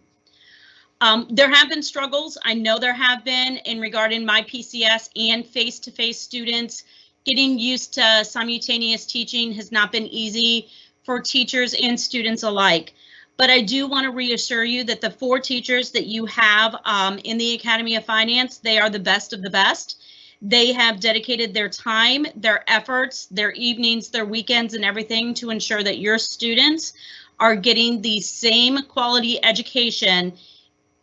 Speaker 2: There have been struggles. I know there have been in regarding my PCS and face-to-face students. Getting used to simultaneous teaching has not been easy for teachers and students alike. But I do want to reassure you that the 4 teachers that you have in the Academy of Finance, they are the best of the best. They have dedicated their time, their efforts, their evenings, their weekends, and everything to ensure that your students are getting the same quality education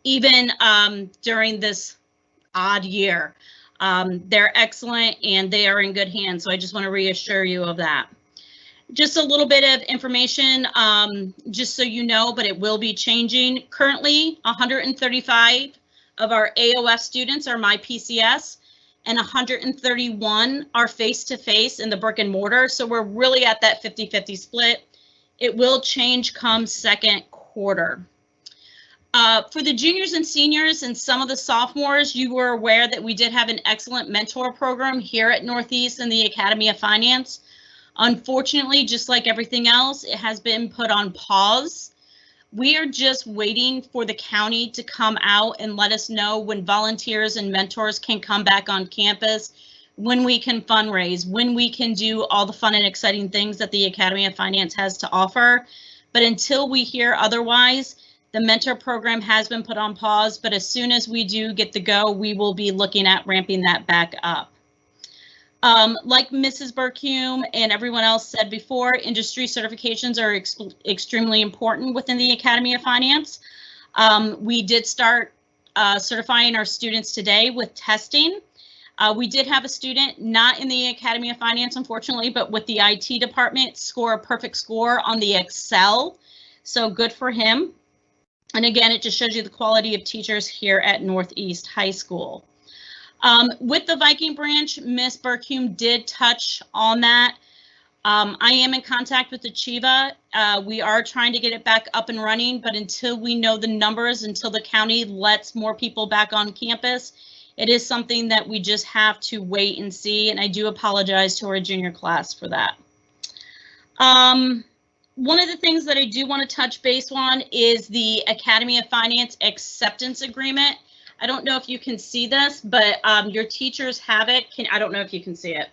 Speaker 2: even during this odd year. They're excellent and they are in good hands. So I just want to reassure you of that. Just a little bit of information, just so you know, but it will be changing. Currently, 135 of our AOF students are my PCS, and 131 are face-to-face in the brick and mortar. So we're really at that 50-50 split. It will change come second quarter. For the juniors and seniors and some of the sophomores, you were aware that we did have an excellent mentor program here at Northeast in the Academy of Finance. Unfortunately, just like everything else, it has been put on pause. We are just waiting for the county to come out and let us know when volunteers and mentors can come back on campus, when we can fundraise, when we can do all the fun and exciting things that the Academy of Finance has to offer. But until we hear otherwise, the mentor program has been put on pause, but as soon as we do get the go, we will be looking at ramping that back up. Like Mrs. Burkhume and everyone else said before, industry certifications are extremely important within the Academy of Finance. We did start certifying our students today with testing. We did have a student, not in the Academy of Finance, unfortunately, but with the IT department, score a perfect score on the Excel. So good for him. And again, it just shows you the quality of teachers here at Northeast High School. With the Viking branch, Ms. Burkhume did touch on that. I am in contact with the Chiva. We are trying to get it back up and running, but until we know the numbers, until the county lets more people back on campus, it is something that we just have to wait and see. And I do apologize to our junior class for that. One of the things that I do want to touch base on is the Academy of Finance acceptance agreement. I don't know if you can see this, but your teachers have it. I don't know if you can see it.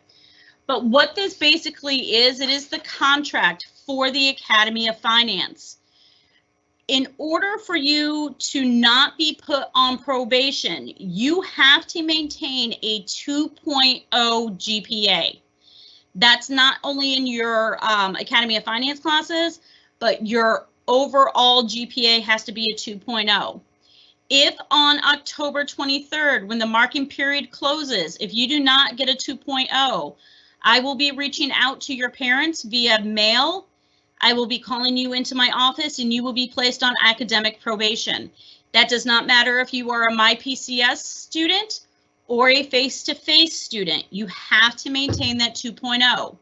Speaker 2: But what this basically is, it is the contract for the Academy of Finance. In order for you to not be put on probation, you have to maintain a 2.0 GPA. That's not only in your Academy of Finance classes, but your overall GPA has to be a 2.0. If on October 23rd, when the marking period closes, if you do not get a 2.0, I will be reaching out to your parents via mail. I will be calling you into my office and you will be placed on academic probation. That does not matter if you are a MyPCS student or a face-to-face student. You have to maintain that 2.0.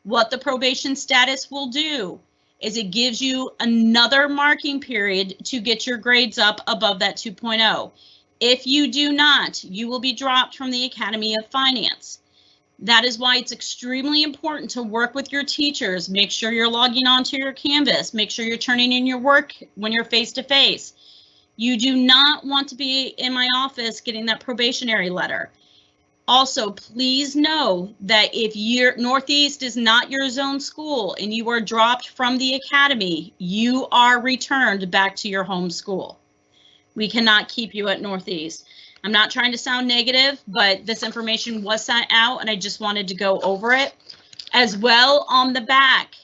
Speaker 2: What the probation status will do is it gives you another marking period to get your grades up above that 2.0. If you do not, you will be dropped from the Academy of Finance. That is why it's extremely important to work with your teachers. Make sure you're logging onto your Canvas. Make sure you're turning in your work when you're face-to-face. You do not want to be in my office getting that probationary letter. Also, please know that if Northeast is not your zone school and you are dropped from the academy, you are returned back to your home school. We cannot keep you at Northeast. I'm not trying to sound negative, but this information was sent out and I just wanted to go over it. As well, on the back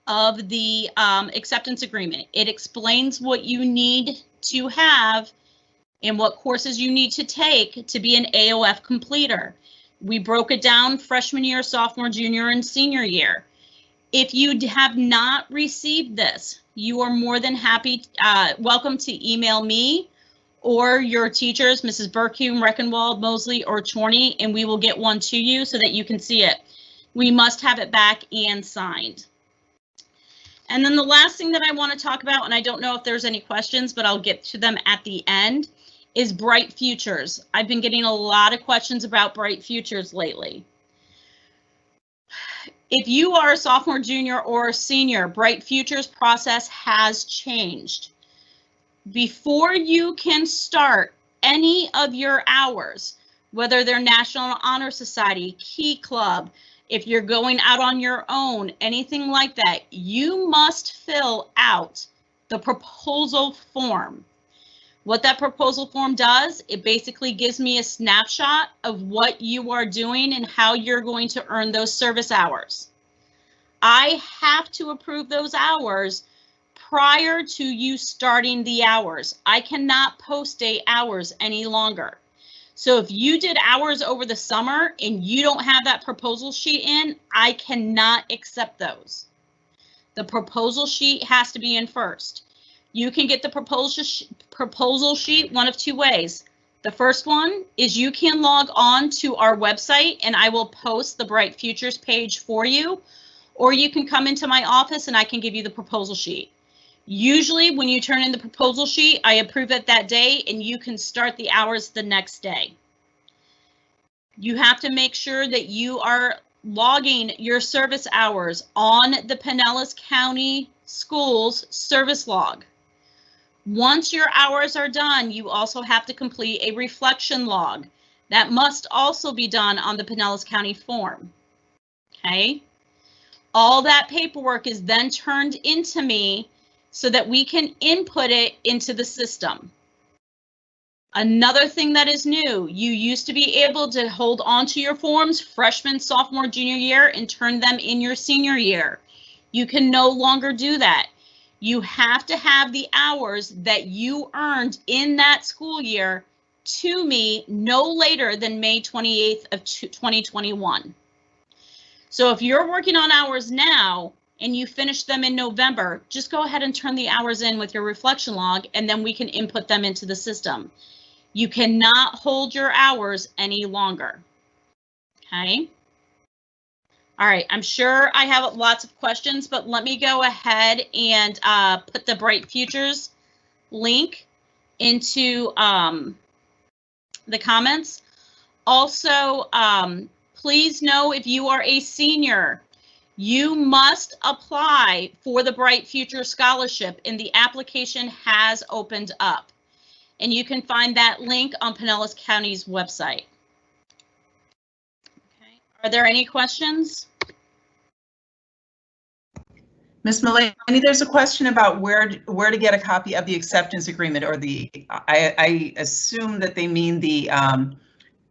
Speaker 2: of the acceptance agreement, it explains what you need to have and what courses you need to take to be an AOF completer. We broke it down freshman year, sophomore, junior, and senior year. If you have not received this, you are more than happy, welcome to email me or your teachers, Mrs. Burkhume, Reckenwald, Mosley, or Chorney, and we will get one to you so that you can see it. We must have it back and signed. And then the last thing that I want to talk about, and I don't know if there's any questions, but I'll get to them at the end, is Bright Futures. I've been getting a lot of questions about Bright Futures lately. If you are a sophomore, junior, or senior, Bright Futures process has changed. Before you can start any of your hours, whether they're National Honor Society, Key Club, if you're going out on your own, anything like that, you must fill out the proposal form. What that proposal form does, it basically gives me a snapshot of what you are doing and how you're going to earn those service hours. I have to approve those hours prior to you starting the hours. I cannot post day hours any longer. So if you did hours over the summer and you don't have that proposal sheet in, I cannot accept those. The proposal sheet has to be in first. You can get the proposal sheet one of two ways. The first one is you can log on to our website and I will post the Bright Futures page for you, or you can come into my office and I can give you the proposal sheet. Usually when you turn in the proposal sheet, I approve it that day and you can start the hours the next day. You have to make sure that you are logging your service hours on the Pinellas County Schools service log. Once your hours are done, you also have to complete a reflection log. That must also be done on the Pinellas County form. Okay? All that paperwork is then turned into me so that we can input it into the system. Another thing that is new, you used to be able to hold on to your forms freshman, sophomore, junior year and turn them in your senior year. You can no longer do that. You have to have the hours that you earned in that school year to me no later than May 28th of 2021. So if you're working on hours now and you finish them in November, just go ahead and turn the hours in with your reflection log and then we can input them into the system. You cannot hold your hours any longer. Okay. All right, I'm sure I have lots of questions, but let me go ahead and put the Bright Futures link into the comments. Also, please know if you are a senior, you must apply for the Bright Future Scholarship and the application has opened up. And you can find that link on Pinellas County's website. Okay. Are there any questions?
Speaker 1: Ms. Mullaney, there's a question about where to get a copy of the acceptance agreement, or the, I assume that they mean the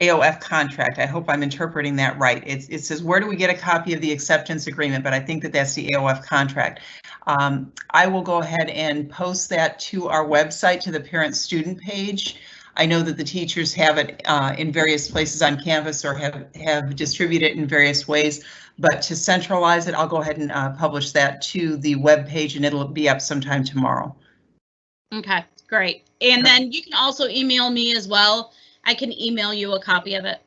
Speaker 1: AOF contract. I hope I'm interpreting that right. It says, where do we get a copy of the acceptance agreement? But I think that that's the AOF contract. I will go ahead and post that to our website, to the parent-student page. I know that the teachers have it in various places on campus or have distributed it in various ways. But to centralize it, I'll go ahead and publish that to the web page, and it'll be up sometime tomorrow.
Speaker 2: Okay, great. And then you can also email me as well. I can email you a copy of it.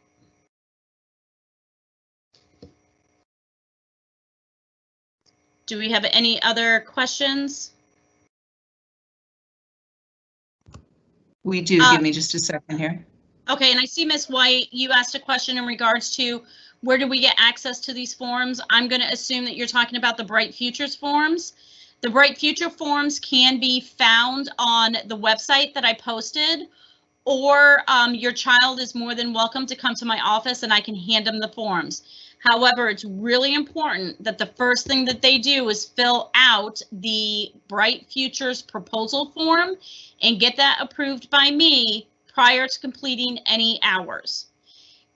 Speaker 2: Do we have any other questions?
Speaker 1: We do. Give me just a second here.
Speaker 2: Okay, and I see Ms. White, you asked a question in regards to where do we get access to these forms? I'm going to assume that you're talking about the Bright Futures forms. The Bright Future forms can be found on the website that I posted, or your child is more than welcome to come to my office and I can hand them the forms. However, it's really important that the first thing that they do is fill out the Bright Futures proposal form and get that approved by me prior to completing any hours.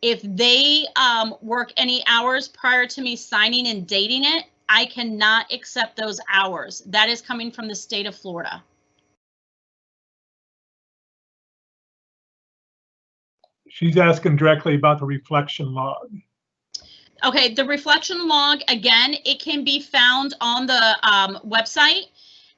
Speaker 2: If they work any hours prior to me signing and dating it, I cannot accept those hours. That is coming from the state of Florida.
Speaker 5: She's asking directly about the reflection log.
Speaker 2: Okay, the reflection log, again, it can be found on the website.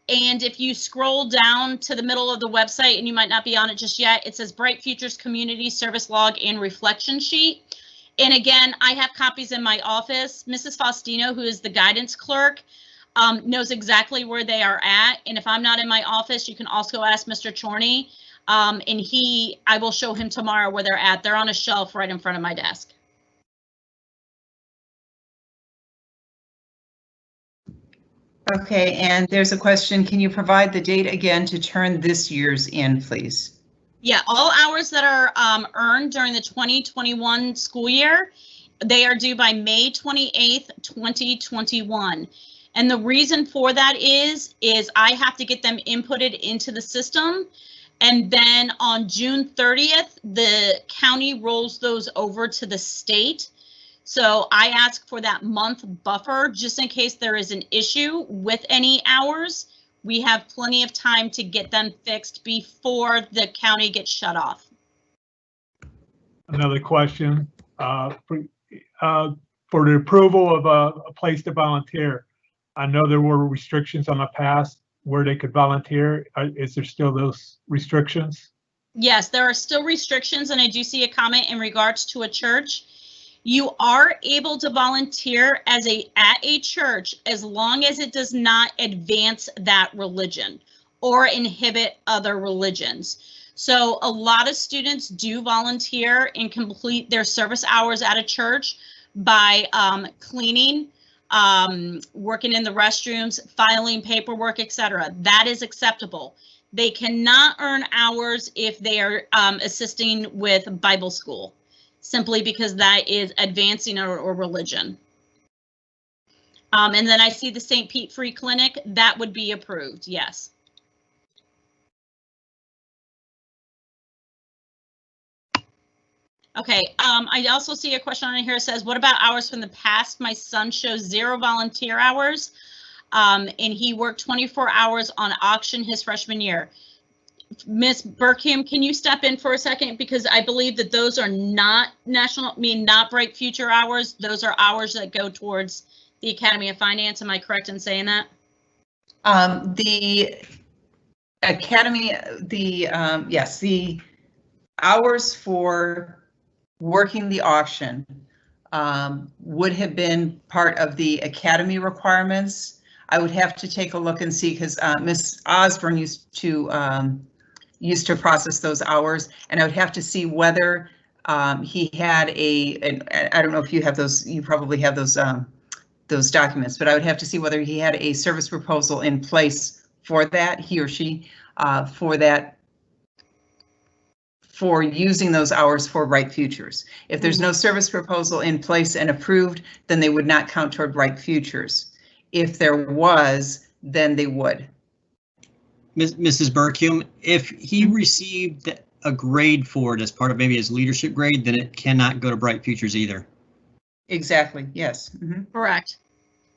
Speaker 2: And if you scroll down to the middle of the website, and you might not be on it just yet, it says Bright Futures Community Service Log and Reflection Sheet. And again, I have copies in my office. Mrs. Faustino, who is the guidance clerk, knows exactly where they are at. And if I'm not in my office, you can also ask Mr. Chorney, and I will show him tomorrow where they're at. They're on a shelf right in front of my desk.
Speaker 1: Okay, and there's a question. Can you provide the date again to turn this year's in, please?
Speaker 2: Yeah, all hours that are earned during the 2021 school year, they are due by May 28th, 2021. And the reason for that is I have to get them inputted into the system. And then on June 30th, the county rolls those over to the state. So I ask for that month buffer just in case there is an issue with any hours. we have plenty of time to get them fixed before the county gets shut off.
Speaker 5: Another question, for the approval of a place to volunteer. I know there were restrictions on the past where they could volunteer. Is there still those restrictions?
Speaker 2: Yes, there are still restrictions, and I do see a comment in regards to a church. You are able to volunteer at a church as long as it does not advance that religion or inhibit other religions. So a lot of students do volunteer and complete their service hours at a church by cleaning, working in the restrooms, filing paperwork, etc. That is acceptable. They cannot earn hours if they are assisting with Bible school, simply because that is advancing or religion. And then I see the St. Pete Free Clinic, that would be approved, yes. Okay, I also see a question on here that says, what about hours from the past? My son shows 0 volunteer hours, and he worked 24 hours on auction his freshman year. Ms. Burkham, can you step in for a second? Because I believe that those are not not Bright Future hours. Those are hours that go towards the Academy of Finance. Am I correct in saying that?
Speaker 1: The Academy, yes, the hours for working the auction would have been part of the Academy requirements. I would have to take a look and see, because Ms. Osborne used to process those hours, and I would have to see whether he had I don't know if you have those, you probably have those documents, but I would have to see whether he had a service proposal in place for that, he or she, for using those hours for Bright Futures. If there's no service proposal in place and approved, then they would not count toward Bright Futures. If there was, then they would.
Speaker 3: Mrs. Burkham, if he received a grade for it as part of maybe his leadership grade, then it cannot go to Bright Futures either.
Speaker 1: Exactly, yes.
Speaker 2: Correct.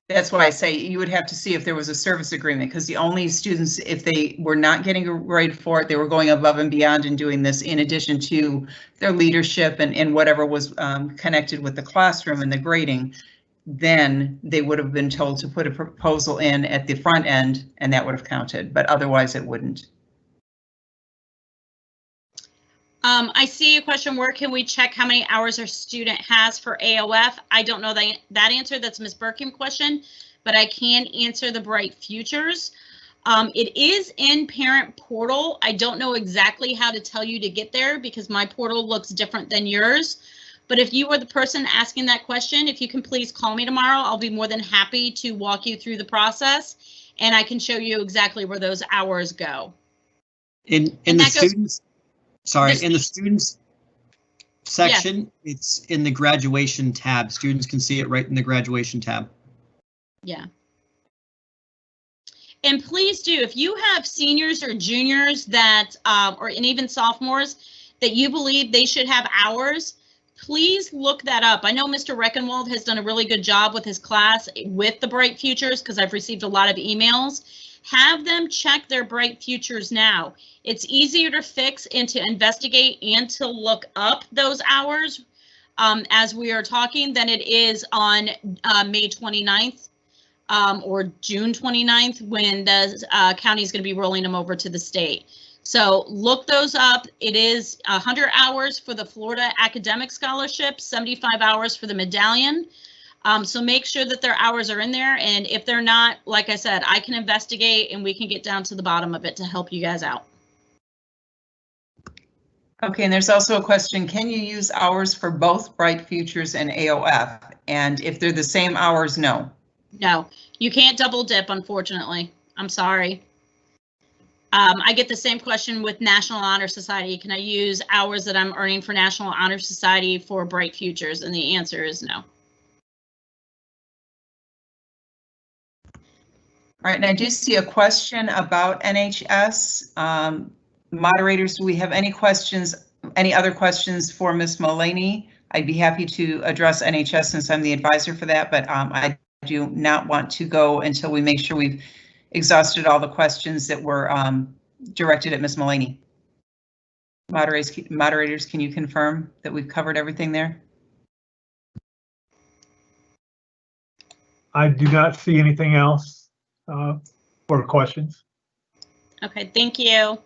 Speaker 1: That's why I say you would have to see if there was a service agreement, because the only students, if they were not getting a grade for it, they were going above and beyond and doing this in addition to their leadership and whatever was connected with the classroom and the grading, then they would have been told to put a proposal in at the front end, and that would have counted, but otherwise it wouldn't.
Speaker 2: I see a question, where can we check how many hours our student has for AOF? I don't know that answer, that's Ms. Burkham question, but I can answer the Bright Futures. It is in parent portal. I don't know exactly how to tell you to get there because my portal looks different than yours. But if you are the person asking that question, if you can please call me tomorrow, I'll be more than happy to walk you through the process, and I can show you exactly where those hours go. In the students.
Speaker 3: Sorry, in the students section, yes. It's in the graduation tab. Students can see it right in the graduation tab.
Speaker 2: Yeah. And please do, if you have seniors or juniors that, and even sophomores that you believe they should have hours, please look that up. I know Mr. Reckenwald has done a really good job with his class with the Bright Futures because I've received a lot of emails. Have them check their Bright Futures now. It's easier to fix and to investigate and to look up those hours as we are talking than it is on May 29th or June 29th when the county is going to be rolling them over to the state. So look those up. It is 100 hours for the Florida Academic Scholarship, 75 hours for the medallion. So make sure that their hours are in there, and if they're not, like I said, I can investigate and we can get down to the bottom of it to help you guys out.
Speaker 1: Okay, and there's also a question, can you use hours for both Bright Futures and AOF? And if they're the same hours, no.
Speaker 2: No, you can't double dip, unfortunately. I'm sorry. I get the same question with National Honor Society. Can I use hours that I'm earning for National Honor Society for Bright Futures? And the answer is no.
Speaker 1: All right, and I do see a question about NHS. Moderators, do we have any questions, any other questions for Ms. Mullaney? I'd be happy to address NHS since I'm the advisor for that, but I do not want to go until we make sure we've exhausted all the questions that were directed at Ms. Mullaney. Moderators, can you confirm that we've covered everything there?
Speaker 5: I do not see anything else for questions.
Speaker 2: Okay, thank you.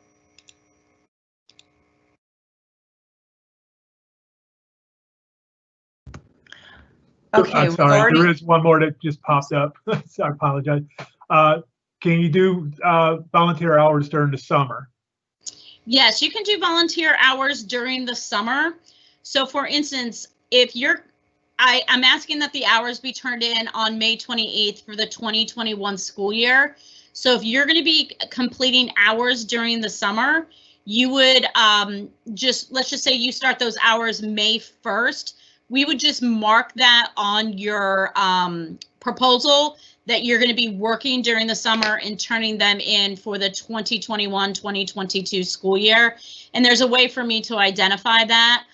Speaker 1: Okay,
Speaker 5: I'm sorry, there is one more that just popped up. So I apologize. Can you do volunteer hours during the summer?
Speaker 2: Yes, you can do volunteer hours during the summer. So for instance, if I'm asking that the hours be turned in on May 28th for the 2021 school year. So if you're going to be completing hours during the summer, you would let's just say you start those hours May 1st. We would just mark that on your proposal that you're going to be working during the summer and turning them in for the 2021-2022 school year. And there's a way for me to identify that.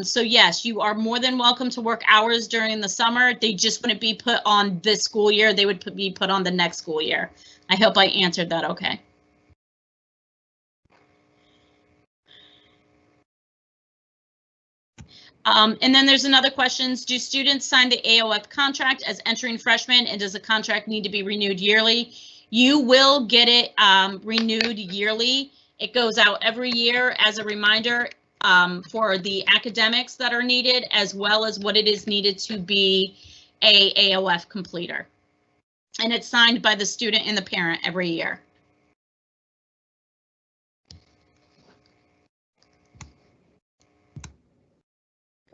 Speaker 2: So yes, you are more than welcome to work hours during the summer. They just wouldn't be put on this school year. They would be put on the next school year. I hope I answered that okay. And then there's another question. Do students sign the AOF contract as entering freshmen, and does the contract need to be renewed yearly? You will get it renewed yearly. It goes out every year as a reminder for the academics that are needed, as well as what it is needed to be a AOF completer. And it's signed by the student and the parent every year.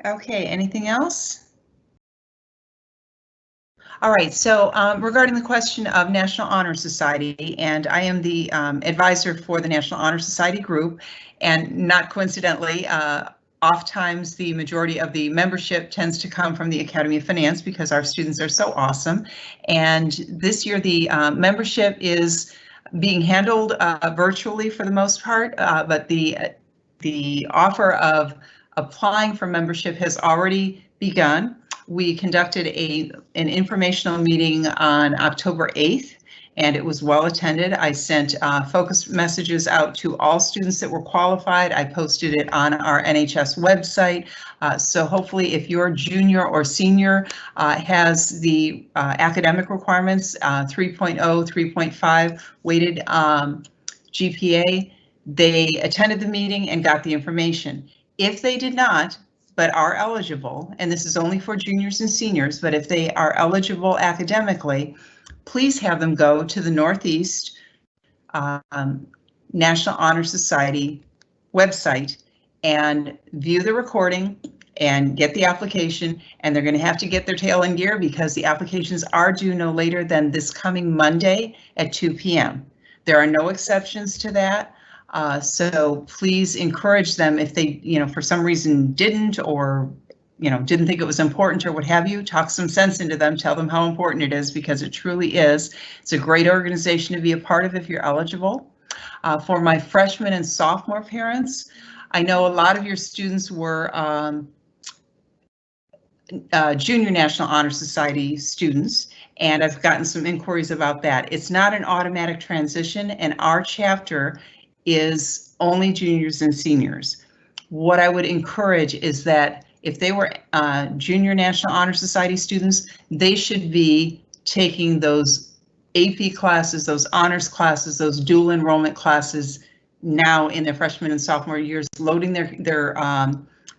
Speaker 1: Okay, anything else? All right, so regarding the question of National Honor Society, and I am the advisor for the National Honor Society group, and not coincidentally, oftentimes the majority of the membership tends to come from the Academy of Finance because our students are so awesome. And this year the membership is being handled virtually for the most part, but the offer of applying for membership has already begun. We conducted an informational meeting on October 8th, and it was well attended. I sent focus messages out to all students that were qualified. I posted it on our NHS website. So hopefully if your junior or senior has the academic requirements, 3.0, 3.5 weighted GPA, they attended the meeting and got the information. If they did not, but are eligible, and this is only for juniors and seniors, but if they are eligible academically, please have them go to the Northeast National Honor Society website and view the recording and get the application, and they're going to have to get their tail in gear because the applications are due no later than this coming Monday at 2 p.m. There are no exceptions to that. So please encourage them if they, for some reason didn't, or, didn't think it was important or what have you, talk some sense into them, tell them how important it is because it truly is. It's a great organization to be a part of if you're eligible. For my freshman and sophomore parents, I know a lot of your students were Junior National Honor Society students, and I've gotten some inquiries about that. It's not an automatic transition, and our chapter is only juniors and seniors. What I would encourage is that if they were Junior National Honor Society students, they should be taking those AP classes, those honors classes, those dual enrollment classes now in their freshman and sophomore years, loading their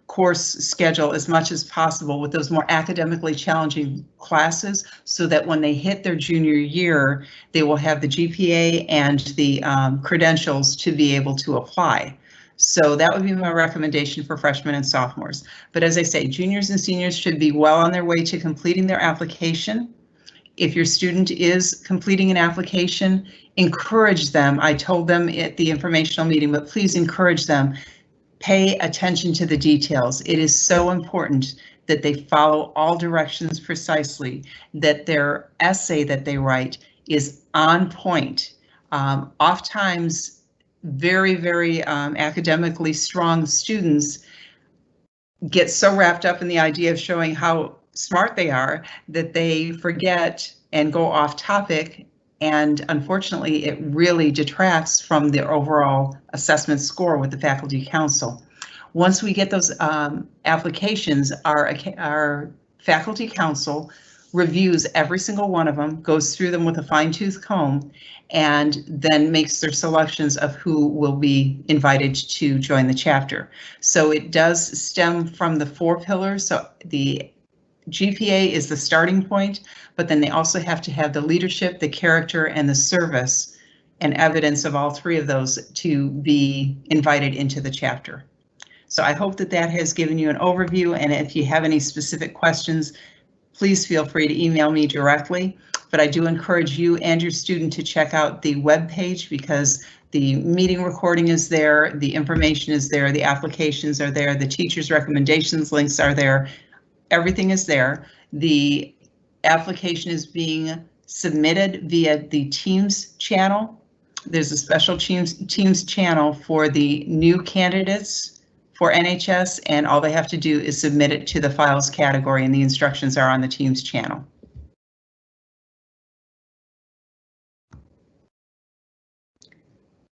Speaker 1: course schedule as much as possible with those more academically challenging classes so that when they hit their junior year, they will have the GPA and the credentials to be able to apply. So that would be my recommendation for freshmen and sophomores. But as I say, juniors and seniors should be well on their way to completing their application. If your student is completing an application, encourage them. I told them at the informational meeting, but please encourage them. Pay attention to the details. It is so important that they follow all directions precisely, that their essay that they write is on point. Oftentimes, very, very academically strong students get so wrapped up in the idea of showing how smart they are that they forget and go off topic and unfortunately, it really detracts from the overall assessment score with the faculty council. Once we get those applications, our faculty council reviews every single one of them, goes through them with a fine-tooth comb, and then makes their selections of who will be invited to join the chapter. So it does stem from the 4 pillars. So the GPA is the starting point, but then they also have to have the leadership, the character, and the service and evidence of all 3 of those to be invited into the chapter. So I hope that that has given you an overview, and if you have any specific questions, please feel free to email me directly. But I do encourage you and your student to check out the web page, because the meeting recording is there, the information is there, the applications are there, the teacher's recommendations links are there, everything is there. The application is being submitted via the Teams channel. There's a special Teams channel for the new candidates for NHS, and all they have to do is submit it to the files category, and the instructions are on the Teams channel.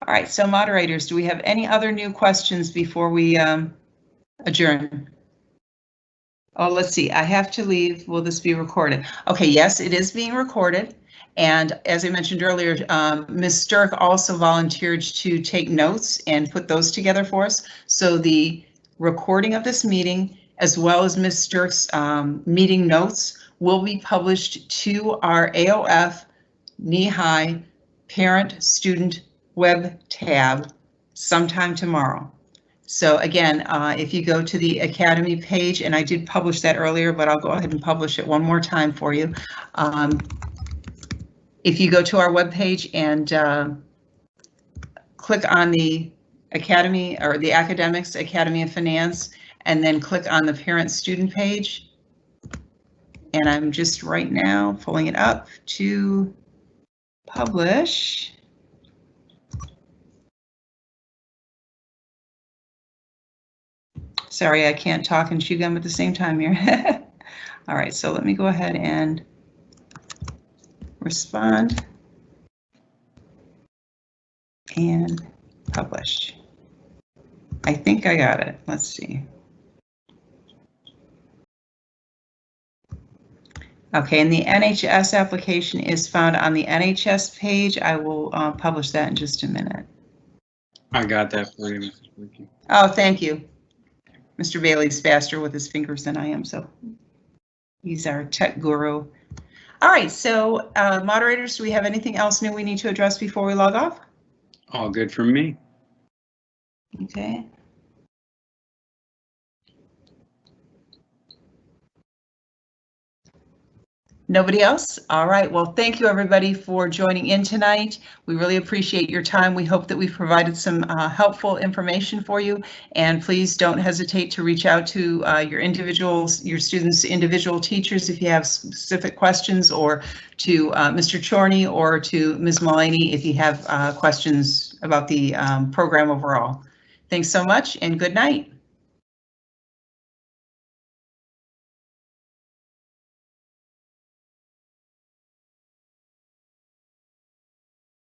Speaker 1: All right, so moderators, do we have any other new questions before we adjourn? Oh, let's see, I have to leave. Will this be recorded? Okay, yes, it is being recorded. And as I mentioned earlier, Ms. Sturck also volunteered to take notes and put those together for us. So the recording of this meeting, as well as Ms. Sturck's meeting notes, will be published to our AOF knee-high parent student web tab sometime tomorrow. So again, if you go to the Academy page, and I did publish that earlier, but I'll go ahead and publish it one more time for you. If you go to our webpage and click on the Academy or the Academics Academy of Finance, and then click on the parent student page, and I'm just right now pulling it up to publish. Sorry, I can't talk and chew gum at the same time here. All right, so let me go ahead and respond and publish. I think I got it. Let's see. Okay, and the NHS application is found on the NHS page. I will publish that in just a minute.
Speaker 4: I got that for you, Mrs. Burke.
Speaker 1: Oh, thank you. Mr. Bailey's faster with his fingers than I am, so he's our tech guru. All right, so moderators, do we have anything else new we need to address before we log off?
Speaker 4: All good from me.
Speaker 1: Okay. Nobody else? All right, well, thank you everybody for joining in tonight. We really appreciate your time. We hope that we've provided some helpful information for you, and please don't hesitate to reach out to your students' individual teachers if you have specific questions, or to Mr. Chorney or to Ms. Mullaney if you have questions about the program overall. Thanks so much and good night.